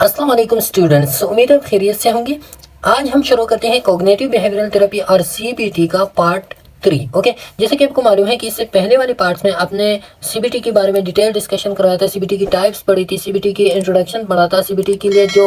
अस्सलाम वालेकुम स्टूडेंट्स, उम्मीद है खैरियत से होंगे। आज हम शुरू करते हैं कॉग्निटिव बिहेवियरल थेरेपी और सीबीटी का पार्ट 3। ओके, जैसे कि आपको मालूम है कि इससे पहले वाले पार्ट्स में आपने सीबीटी के बारे में डिटेल डिस्कशन करवाया था, सीबीटी की टाइप्स पढ़ी थी, सीबीटी की इंट्रोडक्शन पढ़ा था, सीबीटी के लिए जो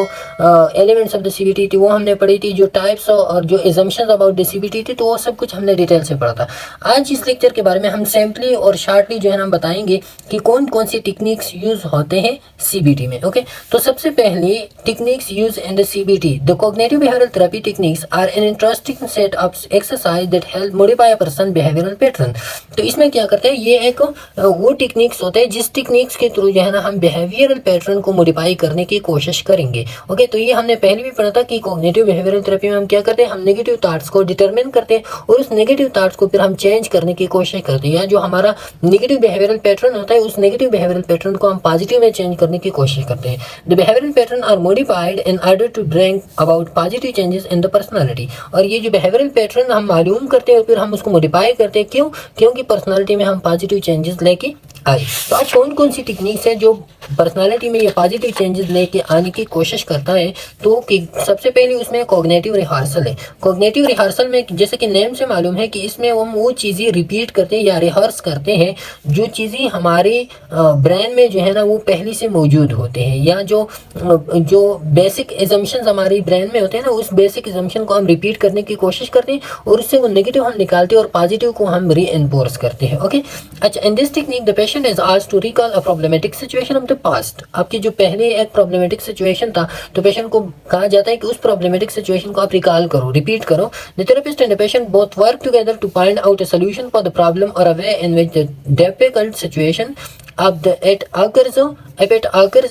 एलिमेंट्स ऑफ द सीबीटी थी वो हमने पढ़ी थी, जो टाइप्स और जो एजम्पशंस अबाउट द सीबीटी थी तो वो सब कुछ हमने डिटेल से पढ़ा था। आज इस लेक्चर के बारे में हम सिंपली और शार्टली जो है ना बताएंगे कि कौन कौन सी टेक्निक्स यूज होते हैं सीबीटी में। ओके, तो सबसे पहले techniques use in the CBT. The cognitive behavioural therapy techniques are an interesting set of exercise that help modify a person behavioural pattern. तो इसमें क्या करते हैं, ये एक वो टेक्निक्स होते हैं जिस टेक्निक्स के थ्रू जो है ना हम बिहेवियरल पैटर्न को मॉडिफाई करने की कोशिश करेंगे। ओके, तो ये हमने पहले भी पढ़ा था कि कॉग्निटिव बिहेवियरल थेरेपी में हम क्या करते हैं, हम नेगेटिव थॉट्स को डिटरमिन करते हैं और उस नेगेटिव थॉट्स को फिर हम चेंज करने की कोशिश करते हैं, या जो हमारा नेगेटिव बिहेवियरल पैटर्न होता है उस नेगेटिव बिहेवियरल पैटर्न को हम पॉजिटिव में चेंज करने की कोशिश करते हैं। The behavioural pattern are modified in order to bring about positive changes in the personality. और ये जो बिहेवियरल पैटर्न हम मालूम करते हैं और फिर हम उसको मॉडिफाई करते हैं, क्यों? क्योंकि पर्सनालिटी में हम पॉजिटिव चेंजेस लेके आए। तो आज कौन कौन सी टेक्निक्स है जो पर्सनालिटी में ये पॉजिटिव चेंजेस लेके आने की कोशिश करता है, तो कि सबसे पहले उसमें कॉग्निटिव रिहर्सल है। कॉग्निटिव रिहर्सल में जैसे कि नेम से मालूम है कि इसमें हम वो चीज़ें रिपीट करते हैं या रिहर्स करते हैं जो चीज़ें हमारे ब्रेन में जो है ना वो पहले से मौजूद होते हैं, या जो बेसिक एजम्पशंस हमारे ब्रेन में होते हैं ना उस बेसिक एजम्पशन को हम रिपीट करने की कोशिश करते हैं और उससे वो नेगेटिव हम निकालते हैं और पॉजिटिव को हम री एनफोर्स करते हैं। ओके, अच्छा, in this technique the patient is asked to recall a problematic situation of the past. आपकी जो पहले एक प्रॉब्लमेटिक सिचुएशन था तो पेशेंट को कहा जाता है कि उस प्रॉब्लमेटिक सिचुएशन को आप रिकॉल करो, रिपीट करो। The therapist and the patient both work together to find out a solution for the problem और a way in which the difficult situation अब the it occurs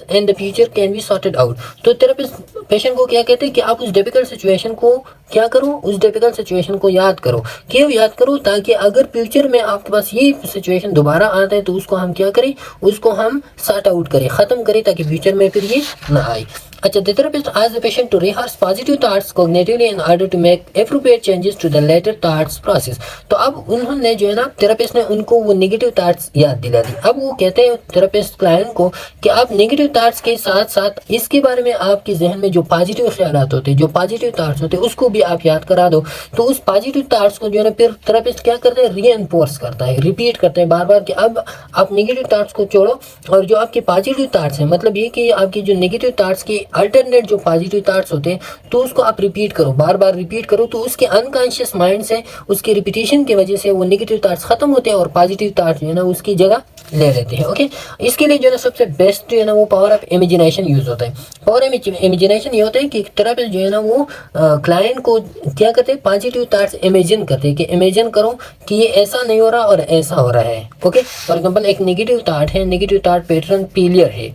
and the future can be sorted out। तो therapist patient को क्या कहते हैं कि आप उस डिफिकल्ट सिचुएशन को क्या करो, उस डिफिकल्ट सिचुएशन को याद करो। क्यों याद करो? ताकि अगर फ्यूचर में आपके पास ये सिचुएशन दोबारा आता है तो उसको हम क्या करें, उसको हम सॉर्ट आउट करें, ख़त्म करें, ताकि फ्यूचर में फिर ये ना आए। अच्छा, the therapist asks the patient to rehearse positive thoughts cognitively in order to make appropriate changes to the later thoughts process। तो अब उन्होंने जो है ना थेरेपिस्ट ने उनको वो नेगेटिव थॉट्स याद दिला दी। अब वो कहते हैं थेरेपिस्ट क्लाइंट को कि आप नेगेटिव थॉट्स के साथ साथ इसके बारे में आपके जहन में जो पॉजिटिव ख्यालात होते हैं, जो पॉजिटिव थॉट्स होते हैं उसको भी आप याद करा दो। तो उस पॉजिटिव थॉट्स को जो है ना फिर थेरेपिस्ट क्या करते हैं, री एनफोर्स करता है, रिपीट करते हैं बार बार कि अब आप नेगेटिव थॉट्स को छोड़ो और जो आपके पॉजिटिव थॉट्स हैं, मतलब ये कि आपकी जो नेगेटिव थॉट्स की अल्टरनेट जो पॉजिटिव थॉट्स होते हैं तो उसको आप रिपीट करो, बार बार रिपीट करो। तो उसके अनकॉन्शियस माइंड से उसके रिपीटेशन की वजह से वो नेगेटिव थॉट्स खत्म होते हैं और पॉजिटिव थॉट्स जो है ना उसकी जगह ले लेते हैं। ओके, इसके लिए जो है ना सबसे बेस्ट जो है ना वो पावर ऑफ इमेजिनेशन यूज होता है। पावर ऑफ इमेजिनेशन ये होता है कि एक तरह पे जो है ना वो क्लाइंट को क्या करते हैं, पॉजिटिव थॉट्स इमेजिन करते हैं कि इमेजिन करो कि ये ऐसा नहीं हो रहा और ऐसा हो रहा है। ओके, फॉर एग्जाम्पल एक नेगेटिव थॉट है, नेगेटिव थॉट पैटर्न फेलियर है,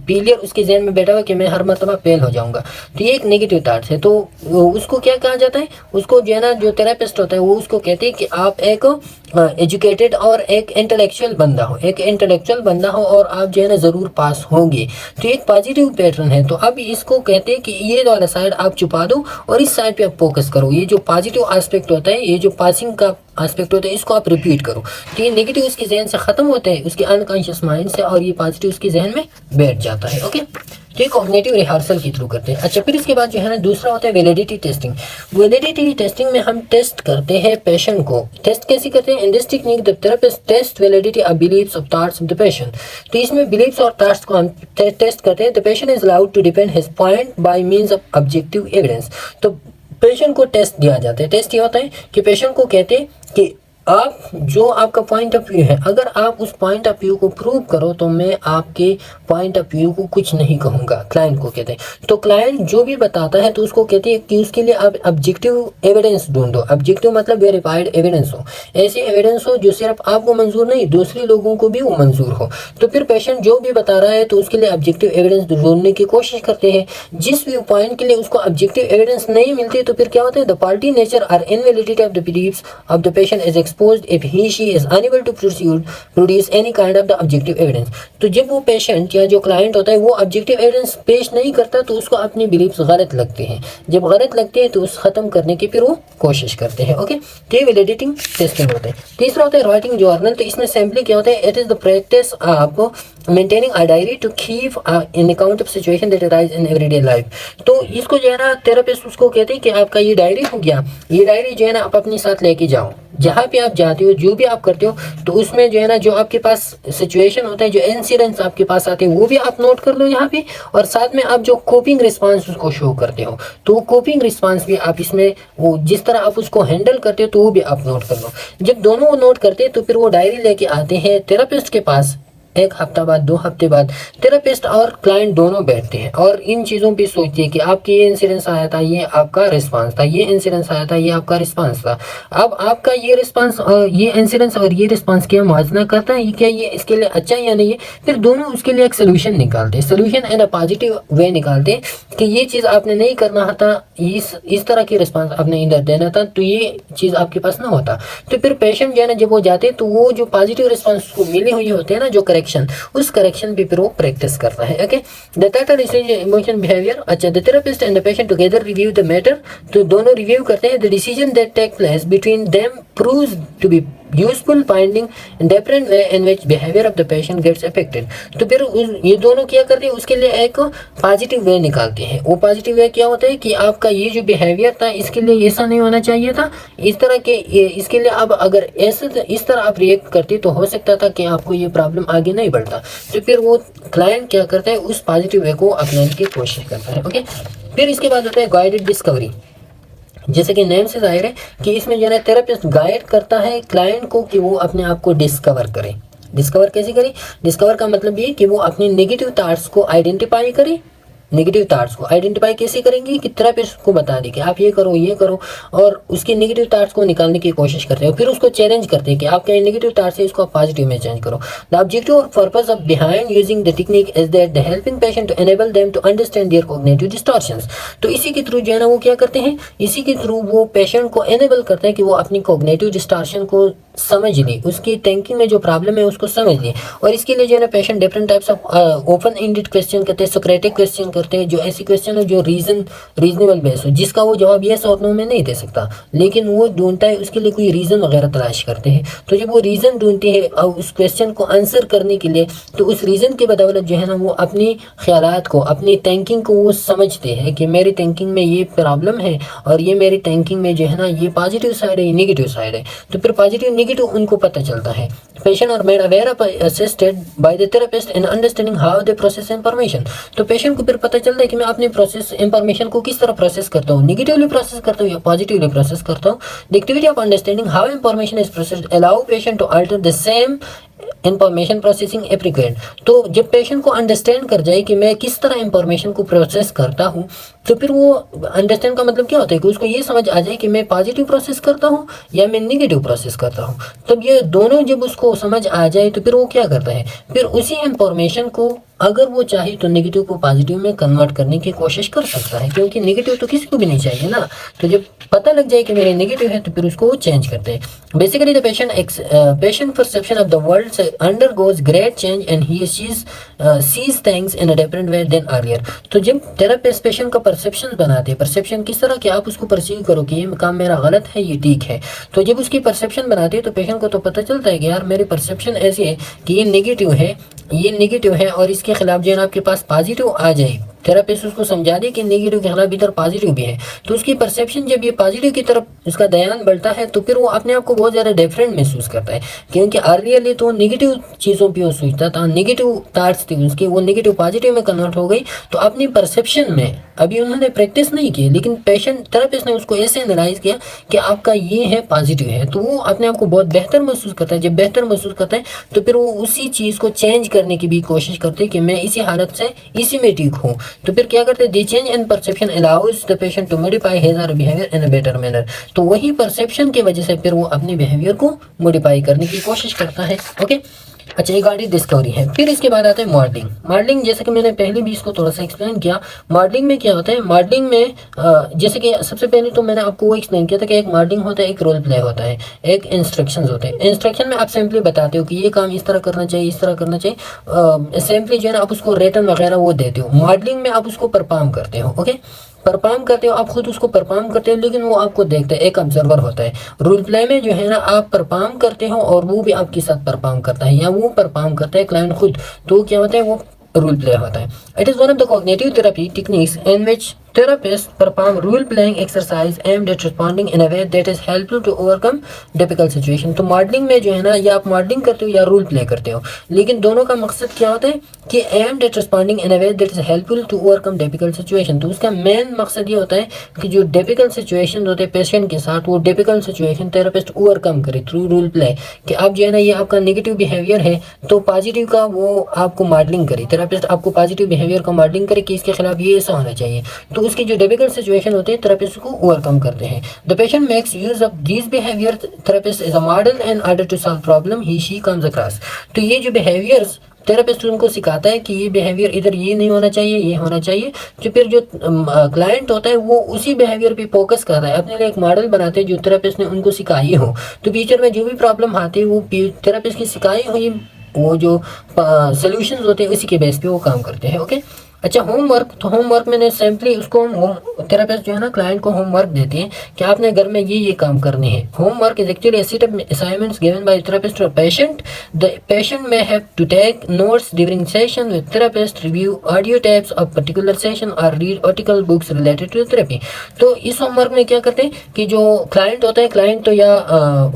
फेलियर उसके जहन में बैठा हुआ कि मैं हर मरतबा फेल हो जाऊंगा, तो ये एक नेगेटिव थॉट्स है। तो उसको क्या कहा जाता है, उसको जो है ना जो थेरेपिस्ट होता है वो उसको कहते हैं कि आप एक एजुकेटेड और एक इंटेलेक्चुअल बंदा हो, एक इंटेलेक्चुअल बंदा हो और आप जो है ना ज़रूर पास होंगे। तो एक पॉजिटिव पैटर्न है। तो अब इसको कहते हैं कि ये वाला साइड आप छुपा दो और इस साइड पे आप फोकस करो। ये जो पॉजिटिव एस्पेक्ट होता है, ये जो पासिंग का एस्पेक्ट होता है, इसको आप रिपीट करो। तो ये नेगेटिव उसके जहन से ख़त्म होता है, उसके अनकॉन्शियस माइंड से, और ये पॉजिटिव उसके जहन में बैठ जाता है। ओके, तो ये कॉग्निटिव रिहर्सल के थ्रू करते हैं। अच्छा, फिर इसके बाद जो है ना दूसरा होता है वैलिडिटी टेस्टिंग। वैलिडिटी टेस्टिंग में हम टेस्ट करते हैं पेशेंट को। टेस्ट कैसे करते हैं? In this technique the therapist test validity of beliefs of thoughts of the patient. तो इसमें बिलीव्स और थॉट्स को हम टेस्ट करते हैं। The patient is allowed to defend his point by means of objective evidence. तो पेशेंट को test दिया जाता है। टेस्ट ये होता है कि पेशेंट को कहते हैं कि आप जो आपका पॉइंट ऑफ व्यू है, अगर आप उस पॉइंट ऑफ व्यू को प्रूव करो तो मैं आपके पॉइंट ऑफ व्यू को कुछ नहीं कहूँगा। क्लाइंट को कहते हैं। तो क्लाइंट जो भी बताता है तो उसको कहते हैं कि उसके लिए आप ऑब्जेक्टिव एविडेंस ढूंढो। ऑब्जेक्टिव मतलब वेरीफाइड एविडेंस हो, ऐसे एविडेंस हो जो सिर्फ आपको मंजूर नहीं दूसरे लोगों को भी वो मंजूर हो। तो फिर पेशेंट जो भी बता रहा है तो उसके लिए ऑब्जेक्टिव एविडेंस ढूंढने की कोशिश करते हैं। जिस व्यू पॉइंट के लिए उसको ऑब्जेक्टिव एविडेंस नहीं मिलती तो फिर क्या होता है, द पार्टी नेचर और invalidity of the beliefs of the patient is exposed if he she is unable to produce any kind of the objective evidence। तो जब वो पेशेंट या जो क्लाइंट होता है वो ऑब्जेक्टिव एविडेंस पेश नहीं करता तो उसको अपनी बिलीफ्स गलत लगते हैं। जब गलत लगते हैं तो उस ख़त्म करने की फिर वो कोशिश करते हैं। ओके, तो ये वैलिडिटिंग टेस्टिंग होता है। तीसरा होता है राइटिंग जर्नल। तो इसमें सिंपली क्या होता है, it is the practice of maintaining a diary to keep in account of situation that arise in everyday life. तो इसको जो है ना थेरेपिस्ट उसको कहते हैं कि आपका ये डायरी हो गया, ये डायरी जो है ना आप अपने साथ लेके जाओ, जहाँ पे आप जाते हो जो भी आप करते हो तो उसमें जो है ना जो आपके पास सिचुएशन होता है, जो इंसिडेंट्स आपके पास आते हैं वो भी आप नोट कर लो यहाँ पे, और साथ में आप जो कोपिंग रिस्पांस उसको शो करते हो तो वो कोपिंग रिस्पांस भी आप इसमें वो जिस तरह आप उसको हैंडल करते हो तो वो भी आप नोट कर लो। जब दोनों वो नोट करते हैं तो फिर वो डायरी लेके आते हैं थेरेपिस्ट के पास। एक हफ्ता बाद 2 हफ्ते बाद थेरेपिस्ट और क्लाइंट दोनों बैठते हैं और इन चीज़ों पे सोचते हैं कि आपके ये इंसिडेंस आया था, ये आपका रिस्पांस था, ये इंसिडेंस आया था, ये आपका रिस्पांस था। अब आपका ये रिस्पांस ये इंसिडेंस और ये रिस्पांस क्या मुआवजा करता है, क्या ये इसके लिए अच्छा या नहीं है। फिर दोनों उसके लिए एक सोल्यूशन निकालते हैं, solution in a positive way निकालते हैं कि ये चीज़ आपने नहीं करना था, इस तरह की रिस्पांस आपने इधर देना था तो ये चीज़ आपके पास ना होता। तो फिर पेशेंट जो है ना जब वो जाते हैं तो वो जो पॉजिटिव रिस्पांस को मिली हुई होते हैं ना जो करेक्शन, उस करेक्शन भी फिर वो प्रैक्टिस करता है। Okay, the third decision emotion behaviour. अच्छा, the therapist and the patient together review the matter. तो दोनों रिव्यू करते हैं। The decision that take place between them proves to be useful finding different way in which behaviour of the patient gets affected. तो फिर ये दोनों क्या करते हैं, उसके लिए एक पॉजिटिव वे निकालते हैं। वो पॉजिटिव वे क्या होता है कि आपका ये जो बिहेवियर था इसके लिए ऐसा नहीं होना चाहिए था, इस तरह के इसके लिए अब अगर ऐसे इस तरह आप रिएक्ट करते तो हो सकता था कि आपको ये प्रॉब्लम आगे नहीं बढ़ता। तो फिर वो क्लाइंट क्या करता है, उस पॉजिटिव वे को अपनाने की कोशिश करता है। ओके, फिर इसके बाद होता है गाइडेड डिस्कवरी। जैसे कि नेम से जाहिर है कि इसमें जो है थेरेपिस्ट गाइड करता है क्लाइंट को कि वो अपने आप को डिस्कवर करे। डिस्कवर कैसे करें, डिस्कवर का मतलब ये कि वो अपने नेगेटिव थॉट्स को आइडेंटिफाई करे। नेगेटिव थॉट्स को आइडेंटिफाई कैसे करेंगे कि थेरेपिस्ट को बता दें कि आप ये करो और उसके नेगेटिव थॉट्स को निकालने की कोशिश करते हैं। फिर उसको चैलेंज करते हैं कि आपके ये नेगेटिव थॉट्स है, इसको आप पॉजिटिव में चेंज करो। द ऑब्जेक्टिव और purpose of behind using the technique is that the helping patient to enable them to understand their cognitive distortions. तो इसी के थ्रू जो है ना वो क्या करते हैं, इसी के थ्रू वो पेशेंट को एनेबल करते हैं कि वो अपनी कॉग्निटिव डिस्टॉर्शन को समझ ले, उसकी थिंकिंग में जो प्रॉब्लम है उसको समझ ले। और इसके लिए जो है ना patient different types of open ended question करते हैं, सोक्रेटिक क्वेश्चन करते हैं, जो ऐसी क्वेश्चन हो जो रीजनेबल बेस हो, जिसका वो जवाब येस और नो में नहीं दे सकता, लेकिन वो ढूंढता है उसके लिए कोई रीज़न वगैरह तलाश करते हैं। तो जब वो रीज़न ढूंढते हैं और उस क्वेश्चन को आंसर करने के लिए, तो उस रीज़न के बदौलत जो है ना वो अपनी ख्यालात को, अपनी थिंकिंग को वो समझते हैं कि मेरी थिंकिंग में ये प्रॉब्लम है और ये मेरी थिंकिंग में जो है ना ये पॉजिटिव साइड है, ये नेगेटिव साइड है। तो फिर पॉजिटिव नेगेटिव उनको पता चलता है। पेशेंट और made aware of assisted by the therapist in understanding how they process information. तो पेशेंट को फिर पता चलता है कि मैं अपने प्रोसेस इंफॉर्मेशन को किस तरह प्रोसेस करता हूँ, नेगेटिवली प्रोसेस करता हूँ या पॉजिटिवली प्रोसेस करता हूँ। The activity of understanding how information is processed allow patient to alter the same information processing एप्रीक्वेंट। तो जब पेशेंट को अंडरस्टैंड कर जाए कि मैं किस तरह इंफॉर्मेशन को प्रोसेस करता हूँ, तो फिर वो अंडरस्टैंड का मतलब क्या होता है कि उसको ये समझ आ जाए कि मैं पॉजिटिव प्रोसेस करता हूँ या मैं नेगेटिव प्रोसेस करता हूँ। तब ये दोनों जब उसको समझ आ जाए तो फिर वो क्या करता है, फिर उसी इंफॉर्मेशन को अगर वो चाहे तो नेगेटिव को पॉजिटिव में कन्वर्ट करने की कोशिश कर सकता है, क्योंकि नेगेटिव तो किसी को भी नहीं चाहिए ना। तो जब पता लग जाए कि मेरे नेगेटिव है तो फिर उसको वो चेंज करते हैं। Basically the patient perception of the world undergoes great change and he sees things in a different way than earlier. तो जब थेरेपिस्ट पेशेंट का परसेप्शन बनाते हैं, परसेप्शन किस तरह कि आप उसको परसीव करो कि ये काम मेरा गलत है, ये ठीक है। तो जब उसकी परसेप्शन बनाते हैं तो पेशेंट को तो पता चलता है कि यार मेरी परसेप्शन ऐसी है कि ये नेगेटिव है, ये नेगेटिव है और इसके खिलाफ जो है ना आपके पास पॉजिटिव आ जाए। थेरेपिस्ट उसको समझा दे कि नेगेटिव के खिलाफ इधर पॉजिटिव भी है। तो उसकी परसेप्शन जब ये पॉजिटिव की तरफ उसका ध्यान बढ़ता है तो फिर वो अपने आप को बहुत ज़्यादा डिफरेंट महसूस करता है, क्योंकि अर्लियरली तो नेगेटिव चीज़ों पे वो सोचता था, नेगेटिव थॉट्स थी उसकी, वो नेगेटिव पॉजिटिव में कन्वर्ट हो गई। तो अपनी परसेप्शन में अभी उन्होंने प्रैक्टिस नहीं की, लेकिन पेशेंट थेरेपिस्ट ने उसको ऐसे एनालाइज किया कि आपका ये है पॉजिटिव है, तो वो अपने आप को बहुत बेहतर महसूस करता है। जब बेहतर महसूस करता है तो फिर वो उसी चीज़ को चेंज करने की भी कोशिश करते हैं कि मैं इसी हालत से इसी में ठीक हूँ। तो फिर क्या करते हैं, the change in perception allows the patient to modify his or behaviour in a better manner. तो वही परसेप्शन की वजह से फिर वो अपने बिहेवियर को मॉडिफाई करने की कोशिश करता है। ओके, अच्छा, ये गाड़ी डिस्कवरी है। फिर इसके बाद आता है मॉडलिंग। मॉडलिंग जैसे कि मैंने पहले भी इसको थोड़ा सा एक्सप्लेन किया। मॉडलिंग में क्या होता है, मॉडलिंग में जैसे कि सबसे पहले तो मैंने आपको वो एक्सप्लेन किया था कि एक मॉडलिंग होता है, एक रोल प्ले होता है, एक इंस्ट्रक्शंस होते हैं। इंस्ट्रक्शन में आप सिंपली बताते हो कि ये काम इस तरह करना चाहिए, इस तरह करना चाहिए, सिंपली जो है ना आप उसको रिटर्न वगैरह वो देते हो। मॉडलिंग में आप उसको परफॉर्म करते हो। ओके, परफॉर्म करते हो, आप खुद उसको परफॉर्म करते हो, लेकिन वो आपको देखता है, एक ऑब्जर्वर होता है। रोल प्ले में जो है ना आप परफॉर्म करते हो और वो भी आपके साथ परफॉर्म करता है, या वो परफॉर्म करता है क्लाइंट खुद, तो क्या होता है, वो रोल प्ले होता है। It is one of the cognitive therapy techniques in which therapists perform role playing exercise aimed at responding in a way that is helpful to overcome difficult situation। तो modelling में जो है ना, या आप modelling करते हो या रोल प्ले करते हो, लेकिन दोनों का मकसद क्या होता है कि aimed at responding in a way that is helpful to overcome difficult situation। तो उसका मेन मकसद ये होता है कि जो डिफिकल्ट सिचुएशन होते हैं पेशेंट के साथ, वो डिफिकल्ट सिचुएशन थेरेपिस्ट ओवरकम करे थ्रू रोल प्ले। कि आप जो है ना, ये आपका नेगेटिव बिहेवियर है तो पॉजिटिव का वो आपको मॉडलिंग करे, थेरेपिस्ट आपको पॉजिटिव बिहेवियर का मॉडलिंग करे कि इसके खिलाफ ये ऐसा होना चाहिए। तो उसकी जो डिफिकल्ट सिचुएशन होते हैं थेरेपिस्ट को ओवरकम करते हैं। The patient makes use of this behaviour, therapist is a model in order to solve problem he she comes across. तो ये जो बिहेवियर्स थेरेपिस्ट उनको सिखाता है कि ये बिहेवियर इधर ये नहीं होना चाहिए, ये होना चाहिए। तो फिर जो क्लाइंट होता है वो उसी बिहेवियर पे फोकस कर रहा है, अपने लिए एक मॉडल बनाते हैं जो थेरेपिस्ट ने उनको सिखाई हो। तो फ्यूचर में जो भी प्रॉब्लम आती है वो थेरेपिस्ट की सिखाई हुई वो जो सोल्यूशंस होते हैं उसी के बेस पे वो काम करते हैं। ओके, अच्छा, होमवर्क। तो होमवर्क मैंने सिंपली उसको थेरेपिस्ट जो है ना क्लाइंट को होमवर्क देते हैं कि आपने घर में ये काम करने हैं। Homework is actually a set of assignments given by therapist to a patient. The patient may have to take notes during session with therapist, review audio tapes of particular session or read article books related to therapy। तो इस homework में क्या करते हैं कि जो client होता है, क्लाइंट तो या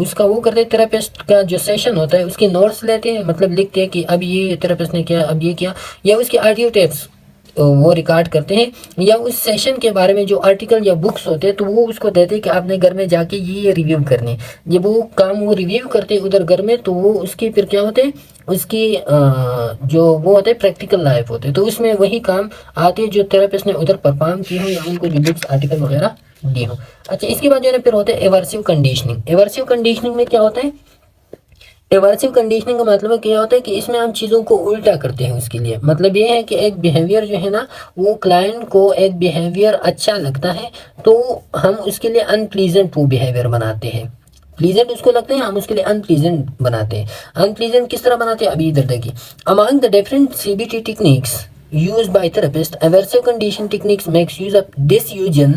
उसका वो करते हैं, थेरेपिस्ट का जो सेशन होता है उसकी नोट्स लेते हैं, मतलब लिखते हैं कि अब ये थेरेपिस्ट ने किया, अब ये किया, या उसके ऑडियो टेप्स वो रिकॉर्ड करते हैं, या उस सेशन के बारे में जो आर्टिकल या बुक्स होते हैं तो वो उसको देते हैं कि आपने घर में जाके ये रिव्यू करने। जब वो काम वो रिव्यू करते हैं उधर घर में, तो वो उसकी फिर क्या होते हैं, उसकी जो वो होते हैं प्रैक्टिकल लाइफ होते हैं, तो उसमें वही काम आते हैं जो थेरेपिस्ट ने उधर परफॉर्म किए हो या उनको जो बुक्स आर्टिकल वगैरह दिए हो। अच्छा, इसके बाद जो है ना फिर होता है एवर्सिव कंडीशनिंग। एवर्सिव कंडीशनिंग में क्या होता है, एवर्सिव कंडीशनिंग का मतलब क्या होता है कि इसमें हम चीज़ों को उल्टा करते हैं। उसके लिए मतलब ये है कि एक बिहेवियर जो है ना, वो क्लाइंट को एक बिहेवियर अच्छा लगता है तो हम उसके लिए अनप्लीजेंट वो बिहेवियर बनाते हैं। प्लीजेंट उसको लगते हैं, हम उसके लिए अनप्लीजेंट बनाते हैं। अनप्लीजेंट किस तरह बनाते हैं, अभी इधर देखिए। Among the different CBT techniques used by therapist, aversive condition techniques makes use of disillusion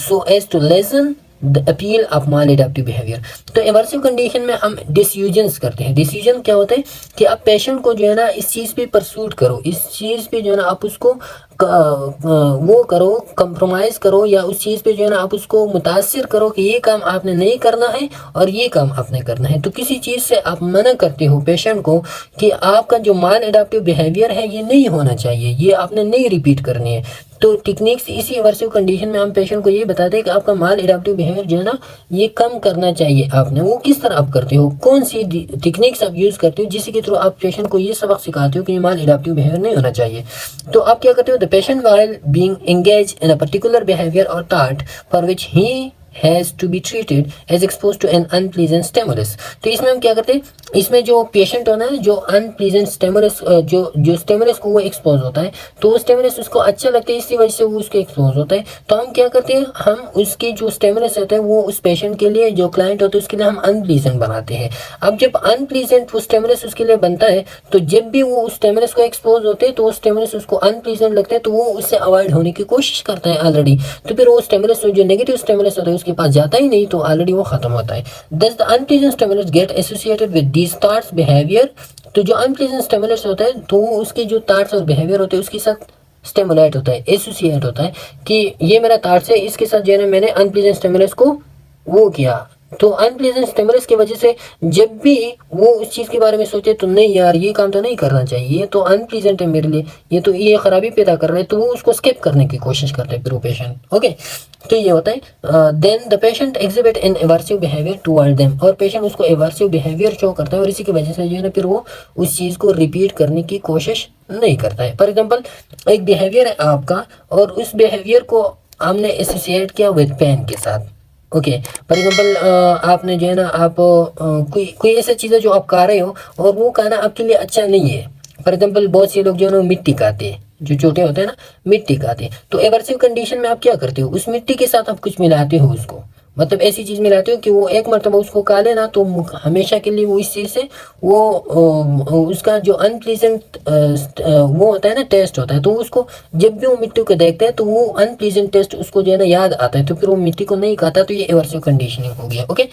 so as to lessen the appeal of mall adaptive behaviour. तो एवर्सिव कंडीशन में हम डिस्यूजन्स करते हैं। डिसीजन क्या होता है कि आप पेशेंट को जो है ना इस चीज़ पे परसूट करो, इस चीज़ पे जो है ना आप उसको वो करो, कंप्रोमाइज़ करो, या उस चीज़ पे जो है ना आप उसको मुतासिर करो कि ये काम आपने नहीं करना है और ये काम आपने करना है। तो किसी चीज़ से आप मना करते हो पेशेंट को कि आपका जो माल एडाप्टिव बिहेवियर है ये नहीं होना चाहिए, ये आपने नहीं रिपीट करनी है। तो टेक्निक्स इसी एवर्सिव कंडीशन में हम पेशेंट को ये बताते हैं कि आपका माल एडाप्टिव बिहेवियर जो है ना ये कम करना चाहिए आपने। वो किस तरह आप करते हो, कौन सी टेक्निक्स आप यूज़ करते हो जिसके थ्रू आप पेशेंट को ये सबक सिखाते हो कि ये माल एडाप्टिव बिहेवियर नहीं होना चाहिए। तो आप क्या करते हो, the patient while being engage in a particular behaviour or thought for which he has to be treated as exposed to an unpleasant stimulus। तो इसमें हम क्या करते हैं, इसमें जो पेशेंट होना है जो अनप्लीजेंट स्टिमुलस जो स्टिमुलस को वो एक्सपोज होता है, तो वो स्टिमुलस उसको अच्छा लगता है, इसी वजह से वो उसके एक्सपोज होता है। तो हम क्या करते हैं, हम उसके जो स्टिमुलस होता है वो उस पेशेंट के लिए, जो क्लाइंट होता है उसके लिए हम अनप्लीजेंट बनाते हैं। अब जब अनप्लीजेंट वो स्टिमुलस उसके लिए बनता है, तो जब भी वो उस स्टिमुलस को एक्सपोज होते हैं तो वो स्टिमुलस उसको अनप्लीजेंट लगता है, तो वो उससे अवॉइड होने की कोशिश करता है ऑलरेडी। तो फिर वो स्टिमुलस जो नेगेटिव स्टिमुलस होता है उसके पास जाता ही नहीं, तो ऑलरेडी वो खत्म होता है। Thus the unpleasant stimulus get associated with these thoughts behavior। तो जो अनप्लीजेंट स्टिमुलस होता है तो वो उसके जो थॉट्स और बिहेवियर होते हैं उसके साथ स्टिमुलेट होता है, एसोसिएट होता है कि ये मेरा थॉट्स है, इसके साथ जो है मैंने अनप्लीजेंट स्टिमुलस को वो किया। तो अनप्लीजेंट स्टिमुलस की वजह से जब भी वो उस चीज़ के बारे में सोचे तो नहीं यार ये काम तो नहीं करना चाहिए, ये तो अनप्लीजेंट है मेरे लिए, ये तो ये खराबी पैदा कर रहा है, तो वो उसको स्किप करने की कोशिश करते हैं फिर वो पेशेंट। ओके, तो ये होता है then the patient exhibit in aversive behaviour toward them, और पेशेंट उसको एवर्सिव बिहेवियर शो करता है और इसी की वजह से जो है ना फिर वो उस चीज़ को रिपीट करने की कोशिश नहीं करता है। फॉर एग्जाम्पल एक बिहेवियर है आपका और उस बिहेवियर को हमने एसोसिएट किया विद पेन के साथ, ओके, फॉर एग्जाम्पल आपने जो है ना आप कोई ऐसा चीज़ है जो आप खा रहे हो और वो खाना आपके लिए अच्छा नहीं है। फॉर एग्जाम्पल बहुत से लोग जो है ना मिट्टी खाते हैं, जो छोटे होते हैं ना मिट्टी खाते हैं, तो एवर्सिव कंडीशन में आप क्या करते हो, उस मिट्टी के साथ आप कुछ मिलाते हो उसको, मतलब ऐसी चीज़ मिलाते हो कि वो एक मरतबा उसको खा लेना तो हमेशा के लिए वो इस चीज़ से वो उसका जो अनप्लीजेंट वो होता है ना टेस्ट होता है, तो उसको जब भी वो मिट्टी को देखता है तो वो अनप्लीजेंट टेस्ट उसको जो है ना याद आता है, तो फिर वो मिट्टी को नहीं खाता, तो ये एवर्सिव कंडीशनिंग हो गया। ओके,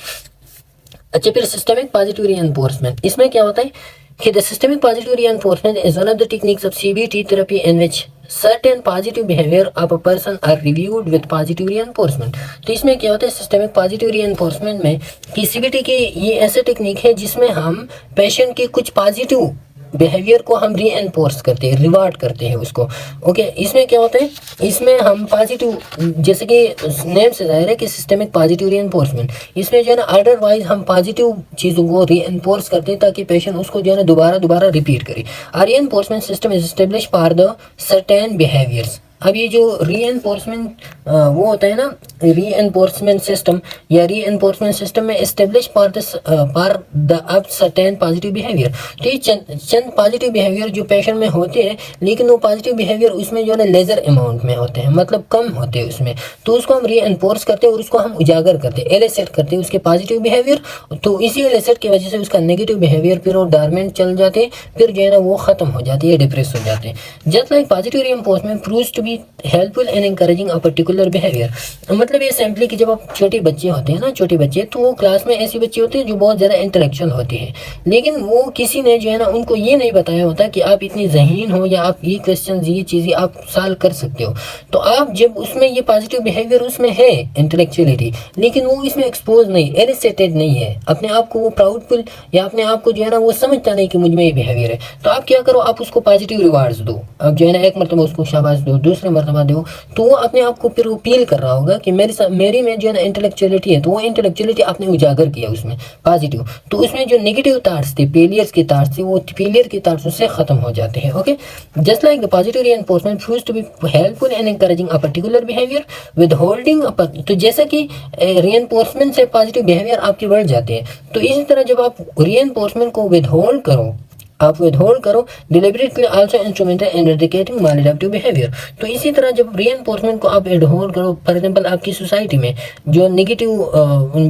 अच्छा फिर सिस्टमिक पॉजिटिव रीइंफोर्समेंट, इसमें क्या होता है कि the systemic positive reinforcement is one of the techniques of CBT therapy in which certain positive behavior of a person are reviewed with positive reinforcement। तो इसमें क्या होता है सिस्टमिक पॉजिटिव reinforcement में कि CBT की ये ऐसा टेक्निक है जिसमें हम पेशेंट के कुछ पॉजिटिव बिहेवियर को हम री एनफोर्स करते हैं, रिवार्ड करते हैं उसको। ओके, इसमें क्या होता है, इसमें हम पॉजिटिव, जैसे कि नेम से जाहिर है कि सिस्टमिक पॉजिटिव री एनफोर्समेंट, इसमें जो है ना ऑर्डर वाइज हम पॉजिटिव चीज़ों को री एनफोर्स करते हैं ताकि पेशेंट उसको जो है ना दोबारा दोबारा रिपीट करे। री enforcement system is establish for the certain behaviours. अब ये जो री एनफोर्समेंट वो होता है ना, री एनफोर्समेंट सिस्टम या री एनफोर्समेंट सिस्टम में एस्टेब्लिश फॉर द अब सर्टेन पॉजिटिव बिहेवियर, तो ये चंद पॉजिटिव बिहेवियर जो पेशेंट में होते हैं, लेकिन वो पॉजिटिव बिहेवियर उसमें जो है ना लेजर अमाउंट में होते हैं, मतलब कम होते हैं उसमें, तो उसको हम री एनफोर्स करते हैं और उसको हम उजागर करते हैं, एलिसिट करते हैं उसके पॉजिटिव बिहेवियर। तो इसी एलिसिट की वजह से उसका नेगेटिव बिहेवियर फिर वो डॉर्मेंट चल जाते हैं, फिर जो है ना वो खत्म हो जाती है, डिप्रेस हो जाते हैं। Just like positive reinforcement proves to be helpful in encouraging a particular behaviour. मतलब ये सिंपली कि जब आप छोटे बच्चे होते हैं ना, छोटे बच्चे, तो वो क्लास में ऐसे बच्चे होते हैं जो बहुत ज़्यादा इंटेलेक्चुअल होते हैं, लेकिन वो किसी ने जो है ना उनको ये नहीं बताया होता कि आप इतनी ज़हीन हो या आप ये क्वेश्चन ये चीज़ें आप सॉल्व कर सकते हो। तो आप जब उसमें ये पॉजिटिव बिहेवियर उसमें है इंटेलेक्चुअलिटी, लेकिन वो इसमें एक्सपोज नहीं, एलिसिटेड नहीं है, अपने आप को वो प्राउडफुल या अपने आप को जो है ना वो समझता नहीं कि मुझ में ये बिहेवियर है, तो आप क्या करो, आप उसको पॉजिटिव रिवार्ड्स दो, आप जो है ना एक मरतबा उसको शाबाश दो, दूसरे मरतबा दो, तो वो अपने आप को फिर वो फील कर रहा होगा कि मेरी में जो है ना इंटेलेक्चुअलिटी है, तो वो इंटेलेक्चुअलिटी आपने उजागर किया उसमें पॉजिटिव, तो उसमें जो नेगेटिव थॉट्स थे, फेलियर्स के थॉट्स थे, वो फेलियर के थॉट्स उससे खत्म हो जाते हैं। Okay, just like the positive reinforcement proves to be helpful in encouraging a particular behaviour withholding, तो जैसा कि रीइंफोर्समेंट से पॉजिटिव बिहेवियर आपके बढ़ जाते हैं, तो इसी तरह जब आप रीइंफोर्समेंट को विद होल्ड करो, आप विदहोल्ड करो deliberately also instrumental in eradicating maladaptive behaviour. तो इसी तरह जब रीइंफोर्समेंट को आप विदहोल्ड करो, फॉर एग्जांपल आपकी सोसाइटी में जो नेगेटिव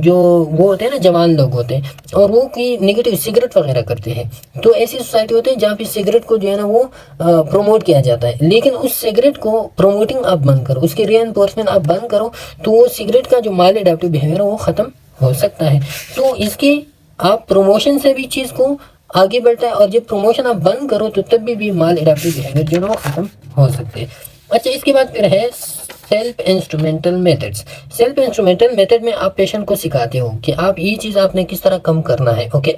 जो वो होते हैं ना जवान लोग होते हैं और वो की नेगेटिव सिगरेट वगैरह करते हैं, तो ऐसी सोसाइटी होती है जहाँ पे सिगरेट को जो है ना वो प्रमोट किया जाता है, लेकिन उस सिगरेट को प्रमोटिंग आप बंद करो, उसकी रीइंफोर्समेंट आप बंद करो, तो वो सिगरेट का जो मालएडेप्टिव बिहेवियर है वो ख़त्म हो सकता है। तो इसकी आप प्रमोशन से भी चीज़ को आगे बढ़ता है, और जब प्रमोशन आप बंद करो तो तब भी माल एडाप्टिव बिहेवियर जो है वो खत्म हो सकते हैं। अच्छा, इसके बाद फिर है self instrumental methods. Self instrumental method में आप पेशेंट को सिखाते हो कि आप ये चीज़ आपने किस तरह कम करना है। ओके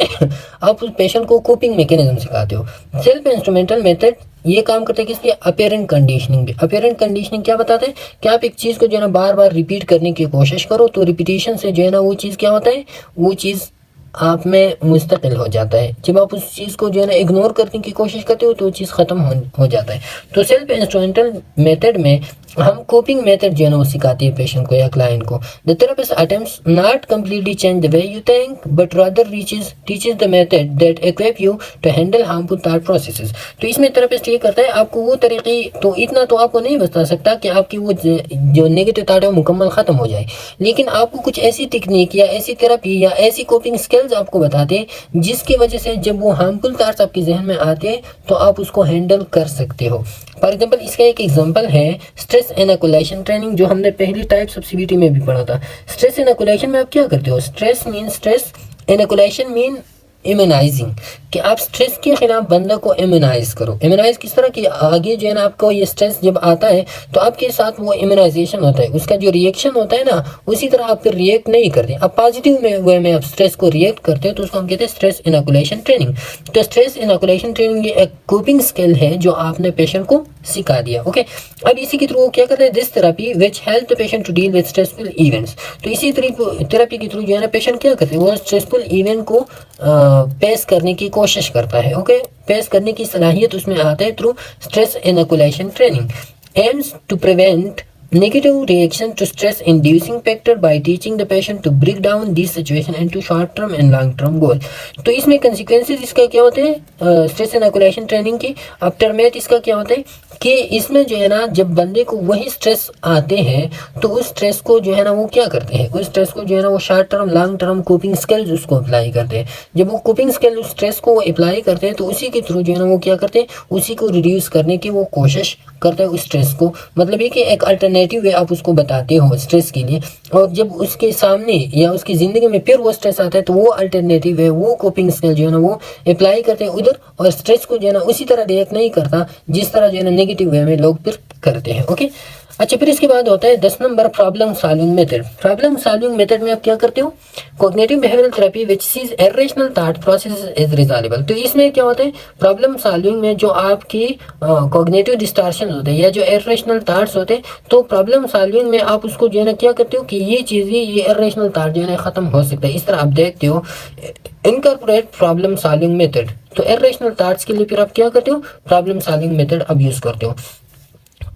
आप उस पेशेंट को कोपिंग मैकेनिज्म सिखाते हो। सेल्फ इंस्ट्रूमेंटल मेथड ये काम करते हैं किस पे, अपेरेंट कंडीशनिंग भी। अपेरेंट कंडीशनिंग क्या बताते हैं कि आप एक चीज़ को जो है ना बार बार रिपीट करने की कोशिश करो, तो रिपीटेशन से जो है ना वो चीज़ क्या होता है, वो चीज़ आप में मुस्तकिल हो जाता है। जब आप उस चीज़ को जो है ना इग्नोर करने की कोशिश करते हो तो वो चीज़ ख़त्म हो जाता है। तो सेल्फ इंस्ट्रूमेंटल मेथड में हम कोपिंग मेथड जो है ना वो सिखाते हैं पेशेंट को या क्लाइंट को। The therapist attempts not completely change the way you think but rather teaches the method that equip you to handle harmful thought processes. तो इसमें थेरेपिस्ट ये करता है आपको वो तरीके, तो इतना तो आपको नहीं बता सकता कि आपकी वो जो नेगेटिव थॉट है वो मुकम्मल ख़त्म हो जाए, लेकिन आपको कुछ ऐसी टेक्निक या ऐसी थेरेपी या ऐसी कोपिंग स्किल्स आपको बताते हैं जिसकी वजह से जब वो हार्मफुल थॉट्स आपके जहन में आते हैं तो आप उसको हैंडल कर सकते हो। फॉर एग्जाम्पल इसका एक एग्जाम्पल है स्ट्रेस इनोकुलेशन ट्रेनिंग, जो हमने पहली टाइप्स ऑफ सीबीटी में भी पढ़ा था। स्ट्रेस इनोकुलेशन में आप क्या करते हो, स्ट्रेस इनोकुलेशन मीन इम्यूनाइजिंग, कि आप स्ट्रेस के खिलाफ बंदा को इम्यूनाइज करो। इम्यूनाइज किस तरह कि आगे जो है ना आपको ये स्ट्रेस जब आता है तो आपके साथ वो इम्यूनाइजेशन होता है, उसका जो रिएक्शन होता है ना उसी तरह आप फिर रिएक्ट नहीं करते, आप पॉजिटिव वे में आप स्ट्रेस को रिएक्ट करते हो, तो उसको हम कहते हैं स्ट्रेस इनोकुलेशन ट्रेनिंग। तो स्ट्रेस इनोकुलेशन ट्रेनिंग ये एक कोपिंग स्किल है जो आपने पेशेंट को सिखा दिया। ओके, अब इसी के थ्रू क्या करते हैं, this therapy which help the patient to deal with stressful events. तो इसी थेरेपी के थ्रू जो है ना पेशेंट क्या करते हैं, वो स्ट्रेसफुल इवेंट को पेश करने की कोशिश करता है। ओके, पेश करने की सलाहियत उसमें आता है through stress inoculation training. Aims to prevent negative reaction to stress inducing factor by teaching the patient to break down these situation into short term and long term goal। तो इसमें consequences इसका क्या होते हैं स्ट्रेस इनोकुलेशन ट्रेनिंग की। Aftermath इसका क्या होता है कि इसमें जो है ना जब बंदे को वही स्ट्रेस आते हैं तो उस स्ट्रेस को जो है ना वो क्या करते हैं, उस स्ट्रेस को जो है ना वो short term long term coping skills उसको अप्लाई करते हैं। जब वो कोपिंग स्किल उस स्ट्रेस को अप्लाई करते हैं तो उसी के थ्रू जो है ना वो क्या करते हैं, उसी को रिड्यूस करने की वो कोशिश करते हैं उस स्ट्रेस को। मतलब ये कि एक अल्टरनेटिव वे आप उसको बताते हो स्ट्रेस के लिए, और जब उसके सामने या उसकी ज़िंदगी में फिर वो स्ट्रेस आता है तो वो अल्टरनेटिव है, वो कोपिंग स्किल जो है ना वो अप्लाई करते हैं उधर, और स्ट्रेस को जो है ना उसी तरह रिएक्ट नहीं करता जिस तरह जो है ना नेगेटिव वे में लोग फिर करते हैं। ओके, अच्छा फिर इसके बाद होता है 10 number problem solving method. Problem solving method में आप क्या करते हो, cognitive behavioural therapy which sees irrational thought process is resolvable. तो इसमें क्या होता है प्रॉब्लम सॉल्विंग में जो आपकी कॉग्निटिव डिस्टॉर्शन होते हैं या जो इरेशनल थॉट्स होते हैं, तो प्रॉब्लम सॉल्विंग में आप उसको जो है ना क्या करते हो कि ये चीज़ें ये इरेशनल थॉट जो है ना ख़त्म हो सकता है। इस तरह आप देखते हो इनकॉर्पोरेट प्रॉब्लम सॉल्विंग मेथड। तो इरेशनल थॉट्स के लिए फिर आप क्या करते हो, प्रॉब्लम सॉल्विंग मेथड अब यूज़ करते हो।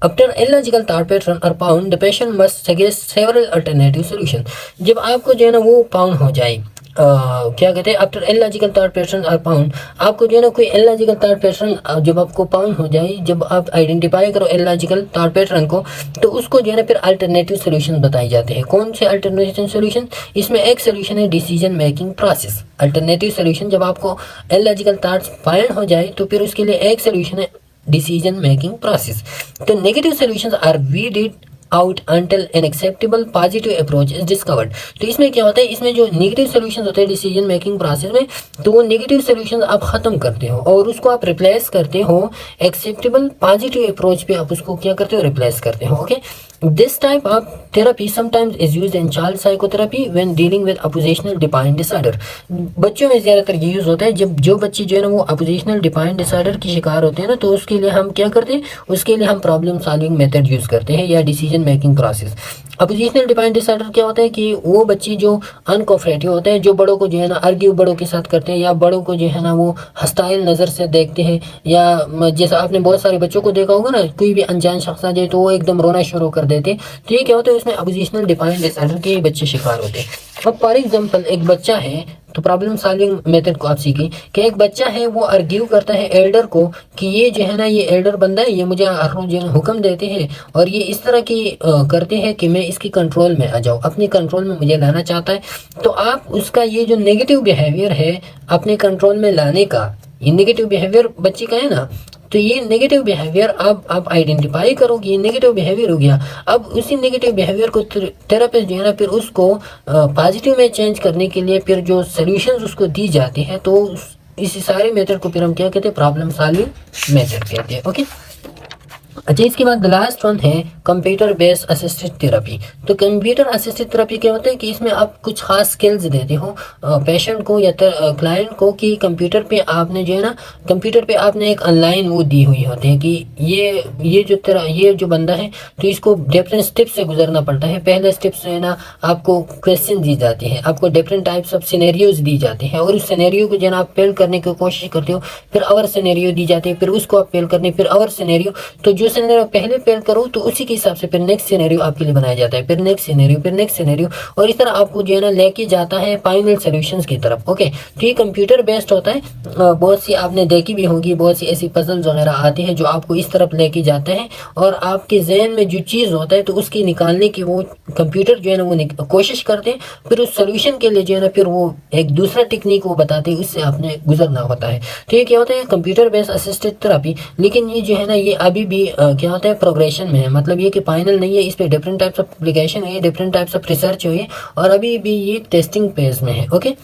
After illogical thought pattern are found, the patient must suggest several alternative solution। जब आपको जो है ना वो फाउंड हो जाए क्या कहते हैं after illogical thought pattern are found, आपको जो है ना कोई इलॉजिकल थॉट पैटर्न जब आपको फाउंड हो जाए, जब आप आइडेंटिफाई करो इलॉजिकल थॉट पैटर्न को, तो उसको जो है ना फिर अल्टरनेटिव सॉल्यूशन बताए जाते हैं। कौन से अल्टरनेटिव सॉल्यूशन, इसमें एक सॉल्यूशन है decision making process. Alternative solution जब आपको इलॉजिकल थॉट्स फाइंड हो जाए तो फिर उसके लिए एक सॉल्यूशन है डिसीजन मेकिंग प्रोसेस। तो negative solutions are weeded out until an acceptable positive approach is discovered. तो इसमें क्या होता है, इसमें जो नेगेटिव सॉल्यूशंस होते हैं डिसीजन मेकिंग प्रोसेस में, तो वो नेगेटिव सॉल्यूशंस आप ख़त्म करते हो और उसको आप रिप्लेस करते हो एक्सेप्टेबल पॉजिटिव अप्रोच पे, आप उसको क्या करते हो, रिप्लेस करते हो। Okay, this type of therapy sometimes is used in child psychotherapy when dealing with oppositional defiant disorder. बच्चों में ज़्यादातर ये यूज़ होता है जब जो बच्चे जो है ना वो अपोजिशनल डिफाइंड डिसऑर्डर की शिकार होते हैं ना, तो उसके लिए हम क्या करते हैं, उसके लिए हम प्रॉब्लम सॉल्विंग मेथड यूज़ करते हैं या decision making process. Oppositional defiant disorder क्या होता है कि वो बच्चे जो अनकोऑपरेटिव होते हैं, जो बड़ों को जो है ना आर्ग्यू बड़ों के साथ करते हैं, या बड़ों को जो है ना वो हस्टाइल नज़र से देखते हैं, या जैसा आपने बहुत सारे बच्चों को देखा होगा ना, कोई भी अनजान शख्स आ जाए तो वो एकदम रोना शुरू कर देते हैं। तो ये क्या होता है, उसमें अपोजिशनल डिफाइंड डिसऑर्डर के बच्चे शिकार होते हैं। अब फॉर एग्जाम्पल एक बच्चा है, तो प्रॉब्लम सॉल्विंग मेथड को आप सीखें कि एक बच्चा है वो आर्ग्यू करता है एल्डर को कि ये जो है ना ये एल्डर बंदा है, ये मुझे हर रोज हुक्म देते हैं और ये इस तरह की करते हैं कि मैं इसकी कंट्रोल में आ जाऊँ, अपनी कंट्रोल में मुझे लाना चाहता है। तो आप उसका ये जो नेगेटिव बिहेवियर है अपने कंट्रोल में लाने का, ये नेगेटिव बिहेवियर बच्चे का है ना, तो ये नेगेटिव बिहेवियर अब आप आइडेंटिफाई करो कि ये नेगेटिव बिहेवियर हो गया। अब उसी नेगेटिव बिहेवियर को थेरेपिस्ट जो है ना फिर उसको पॉजिटिव में चेंज करने के लिए फिर जो सॉल्यूशंस उसको दी जाती हैं, तो इस सारे मेथड को फिर हम क्या कहते हैं, प्रॉब्लम सॉल्विंग मेथड कहते हैं। ओके, अच्छा इसके बाद लास्ट वन है कंप्यूटर बेस्ड असिस्टेड थेरेपी। तो कंप्यूटर असिस्टेड थेरेपी क्या होता है कि इसमें आप कुछ खास स्किल्स देते हो पेशेंट को या क्लाइंट को कि कंप्यूटर पे आपने जो है ना, कंप्यूटर पे आपने एक ऑनलाइन वो दी हुई होती है कि ये जो बंदा है तो इसको डिफरेंट स्टेप्स से गुजरना पड़ता है। पहले स्टेप्स है ना आपको क्वेश्चन दी जाती है, आपको डिफरेंट टाइप्स ऑफ सिनेरियोज दी जाती हैं और उस सिनेरियो को जो है ना आप फेल करने की कोशिश करते हो, फिर और सिनेरियो दी जाती है, फिर उसको आप फेल करने, फिर और सिनेरियो। तो जो सिनेरियो पहले फेल करो तो उसी के हिसाब से फिर नेक्स्ट सिनेरियो आपके लिए बनाया जाता है, फिर नेक्स्ट सिनेरियो, फिर नेक्स्ट सिनेरियो, और इस तरह आपको जो है ना लेके जाता है फाइनल सॉल्यूशंस की तरफ। ओके, तो ये कंप्यूटर बेस्ड होता है। बहुत सी आपने देखी भी होगी, बहुत सी ऐसी पजल्स वगैरह आती हैं जो आपको इस तरफ लेके जाते हैं और आपके जहन में जो चीज़ होता है तो उसकी निकालने की वो कंप्यूटर जो है ना वो कोशिश करते हैं, फिर उस सोल्यूशन के लिए जो है ना फिर वो एक दूसरा टेक्निक वो बताते हैं, उससे आपने गुजरना होता है। तो ये क्या होता है कंप्यूटर बेस्ड असिस्टेड थेरेपी। लेकिन ये जो है ना ये अभी भी क्या होता है प्रोग्रेशन में है, मतलब ये कि फाइनल नहीं है, इस पर डिफरेंट टाइप्स ऑफ एप्लीकेशन है, डिफरेंट टाइप्स ऑफ रिसर्च हुई है और अभी भी ये टेस्टिंग फेज में है। ओके,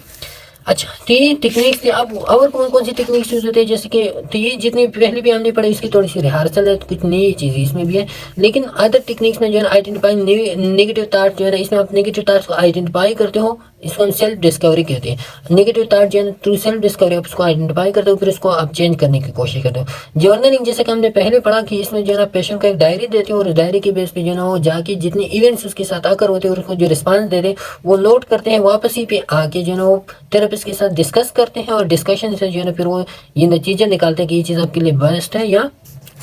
अच्छा तो ये टेक्निक्स थी। अब और कौन कौन सी टेक्निक्स यूज होते हैं, जैसे कि तो ये जितनी पहले भी हमने पढ़ी इसकी थोड़ी सी रिहर्सल है, तो कुछ नई चीज़ें इसमें भी है। लेकिन अदर टेक्निक्स में जो है ना आइडेंटिफाइंग नेगेटिव थॉट जो है ना, इसमें आप नेगेटिव थॉट्स को आइडेंटिफाई करते हो, इसको हम सेल्फ डिस्कवरी कहते हैं। नेगेटिव थॉट जो है थ्रू सेल्फ डिस्कवरी आप उसको आइडेंटिफाई करते हो, फिर उसको आप चेंज करने की कोशिश करते हो। जर्नलिंग जैसे कि हमने पहले पढ़ा कि इसमें जो है ना पेशेंट का एक डायरी देते हो और उस डायरी के बेस पे जो है ना वो जाके जितने इवेंट्स उसके साथ आकर होते हैं और उसको जो रिस्पांस देते हैं वो नोट करते हैं, वापस ही पे आके जो है ना वो थेरेपिस्ट के साथ डिस्कस करते हैं और डिस्कशन से जो है ना फिर वो ये नतीजा निकालते हैं कि ये चीज़ आपके लिए बेस्ट है या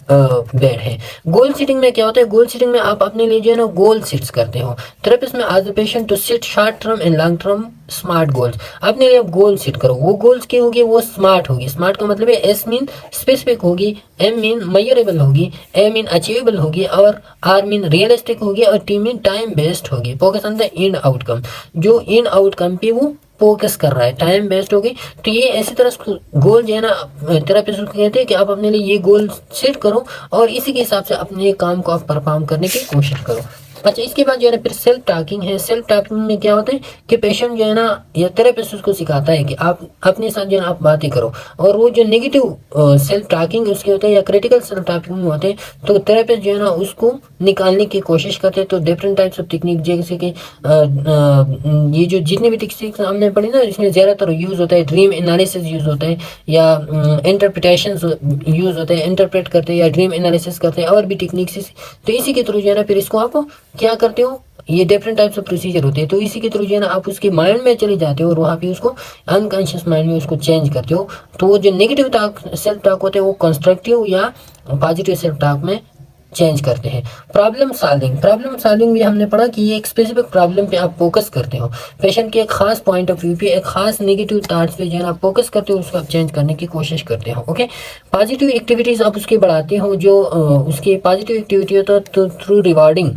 बेड है। गोल सीटिंग में क्या होता है, गोल सीटिंग में आप अपने लिए जो है ना गोल सेट्स करते हो। थेरेपिस्ट में आज the patient to set short term and long term SMART goals. अपने लिए आप गोल सेट करो, वो गोल्स की होगी वो स्मार्ट होगी। स्मार्ट का मतलब है एस मीन स्पेसिफिक होगी, एम मीन मेजरेबल होगी, ए मीन अचीवेबल होगी और आर मीन रियलिस्टिक होगी और टी मीन टाइम बेस्ड होगी। Focus on the end outcome, जो इन आउटकम पे वो फोकस कर रहा है, टाइम बेस्ड होगी। तो ये ऐसी तरह गोल जो है ना थेरेपिस्ट को कहते हैं कि आप अपने लिए ये गोल सेट करो और इसी के हिसाब से अपने काम को आप परफॉर्म करने की कोशिश करो। अच्छा, इसके बाद जो है ना फिर सेल्फ टॉकिंग है। सेल्फ टॉकिंग में क्या होता है कि पेशेंट जो है ना या थेरेपिस्ट उसको सिखाता है कि आप अपने साथ जो है ना आप बातें करो, और वो जो नेगेटिव सेल्फ टॉकिंग उसके होते हैं या क्रिटिकल सेल्फ टॉकिंग होते हैं तो थेरेपिस्ट जो है ना उसको निकालने की कोशिश करते हैं। तो डिफरेंट टाइप्स ऑफ टेक्निक जैसे कि ये जो जितने भी टेक्निक्स हमने पढ़ी ना इसमें ज़्यादातर यूज़ होता है ड्रीम एनालिसिस यूज़ होता है या इंटरप्रिटेशन यूज़ होते हैं, इंटरप्रेट करते हैं या ड्रीम एनालिसिस करते हैं और भी टेक्निक्स। तो इसी के थ्रू जो है ना फिर इसको आप क्या करते हो, ये डिफरेंट टाइप्स ऑफ प्रोसीजर होते हैं। तो इसी के थ्रू जो है ना आप उसके माइंड में चले जाते हो और वहाँ पे उसको अनकॉन्शियस माइंड में उसको चेंज करते हो। तो वो जो नेगेटिव टॉक सेल्फ टॉक होते हैं वो कंस्ट्रक्टिव या पॉजिटिव सेल्फ टॉक में चेंज करते हैं। प्रॉब्लम सॉल्विंग, प्रॉब्लम सॉल्विंग भी हमने पढ़ा कि ये एक स्पेसिफिक प्रॉब्लम पे आप फोकस करते हो, पेशेंट के एक खास पॉइंट ऑफ व्यू पे एक खास नेगेटिव थॉट्स पे जो है आप फोकस करते हो, उसको आप चेंज करने की कोशिश करते हो। ओके, पॉजिटिव एक्टिविटीज़ आप उसके बढ़ाते हो, जो उसकी पॉजिटिव एक्टिविटी होता है तो थ्रू रिवार्डिंग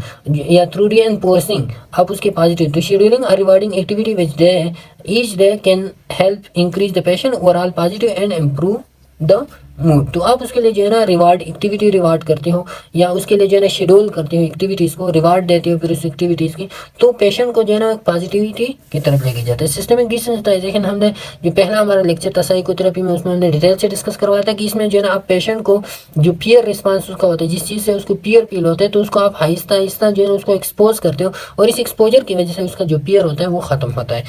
या थ्रू रीइंफोर्सिंग आप उसके पॉजिटिव, तो शेड्यूलिंग और rewarding activity which day each day can help increase the patient overall positive and improve the mood. तो आप उसके लिए जो है ना रिवार्ड एक्टिविटी रिवार्ड करते हो या उसके लिए जो है ना शेड्यूल करते हो एक्टिविटीज़ को, रिवार्ड देते हो फिर उस एक्टिविटीज़ की, तो पेशेंट को जो है ना पॉजिटिविटी की तरफ लेके जाता है। सिस्टमिक डिसेंसिटाइजेशन हमने जो पहला हमारा लेक्चर था साइकोथेरेपी में उसमें हमने डिटेल से डिस्कस करवाया था कि इसमें जो है ना आप पेशेंट को जो पीयर रिस्पॉन्स उसका होता है, जिस चीज़ से उसको पीयर फील होता है, तो उसको आप आहिस्ता आहिस्ता जो है उसको एक्सपोज करते हो और इस एक्सपोजर की वजह से उसका जो पीयर होता है वो ख़त्म होता है।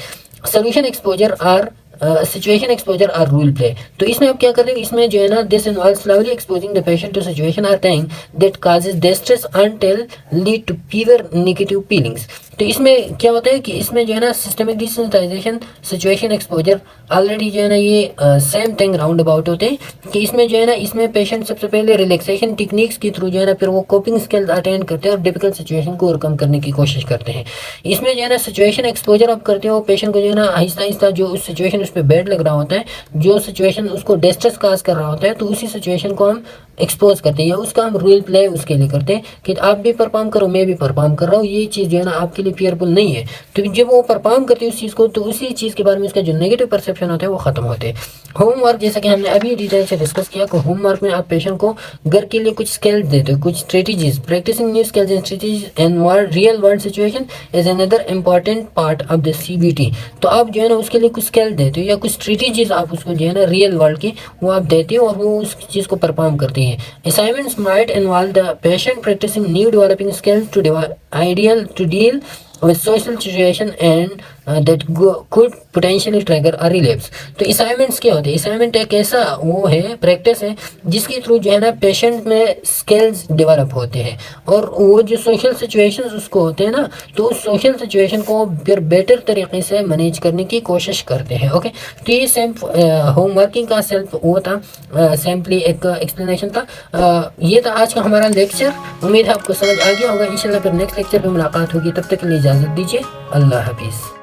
सोल्यूशन एक्सपोजर और सिचुएशन एक्सपोजर और रूल प्ले, तो इसमें आप क्या करेंगे, इसमें जो है ना this involve slowly exposing the patient to situation or thing that causes distress until lead to fewer negative feelings. तो इसमें क्या होता है कि इसमें जो है ना systemic desensitisation, situation exposure already जो है ना ये सेम थिंग राउंड अबाउट होते हैं कि इसमें जो है ना इसमें पेशेंट सबसे पहले रिलैक्सेशन टेक्निक्स के थ्रू जो है ना फिर वो कोपिंग स्किल्स अटेंड करते हैं और डिफिकल्ट सिचुएशन को ओवरकम करने की कोशिश करते हैं। इसमें जो है ना सिचुएशन एक्सपोजर आप करते हो, पेशेंट को जो है ना आहिस्ता आहिस्ता जो उस सिचुएशन उस पर बेड लग रहा होता है, जो सिचुएशन उसको डिस्ट्रेस काज कर रहा होता है, तो उसी सिचुएशन को हम एक्सपोज करते हैं या उसका हम रोल प्ले उसके लिए करते हैं कि आप भी परफॉर्म करो मैं भी परफॉर्म कर रहा हूँ, ये चीज़ जो है ना आपके लिए फियरफुल नहीं है। तो जब वो परफॉर्म करते हैं उस चीज़ को, तो उसी चीज़ के बारे में उसका जो नेगेटिव परसेप्शन होता है वो खत्म होते हैं। होमवर्क, जैसा कि हमने अभी डिटेल से डिस्कस किया कि होमवर्क में आप पेशेंट को घर के लिए कुछ स्किल्स देते हो, कुछ strategies, practising new skills and strategies and real world situation is another important part of the CBT। तो आप जो है ना उसके लिए कुछ स्किल देते हो या कुछ स्ट्रेटजीज आप उसको जो है ना रियल वर्ल्ड की वो आप देते हो और वो उस चीज़ को परफॉर्म करते हैं। Assignments might involve the patient practicing new developing skills to deal with social situation and that could potentially trigger a relapse। तो असाइनमेंट्स क्या होते हैं, असाइनमेंट एक ऐसा वो है प्रैक्टिस है जिसके थ्रू जो है ना पेशेंट में स्किल्स डेवलप होते हैं और वो जो सोशल सिचुएशंस उसको होते हैं ना, तो उस सोशल सिचुएशन को फिर बेटर तरीके से मैनेज करने की कोशिश करते हैं। ओके, तो ये सेल्फ होमवर्किंग का सेल्फ वो था, सिंपली एक एक्सप्लेनेशन था। ये था आज का हमारा लेक्चर, उम्मीद है आपको समझ आ गया होगा। इंशाल्लाह फिर नेक्स्ट लेक्चर पे मुलाकात होगी, तब तक के लिए इजाज़त दीजिए, अल्लाह हाफिज़।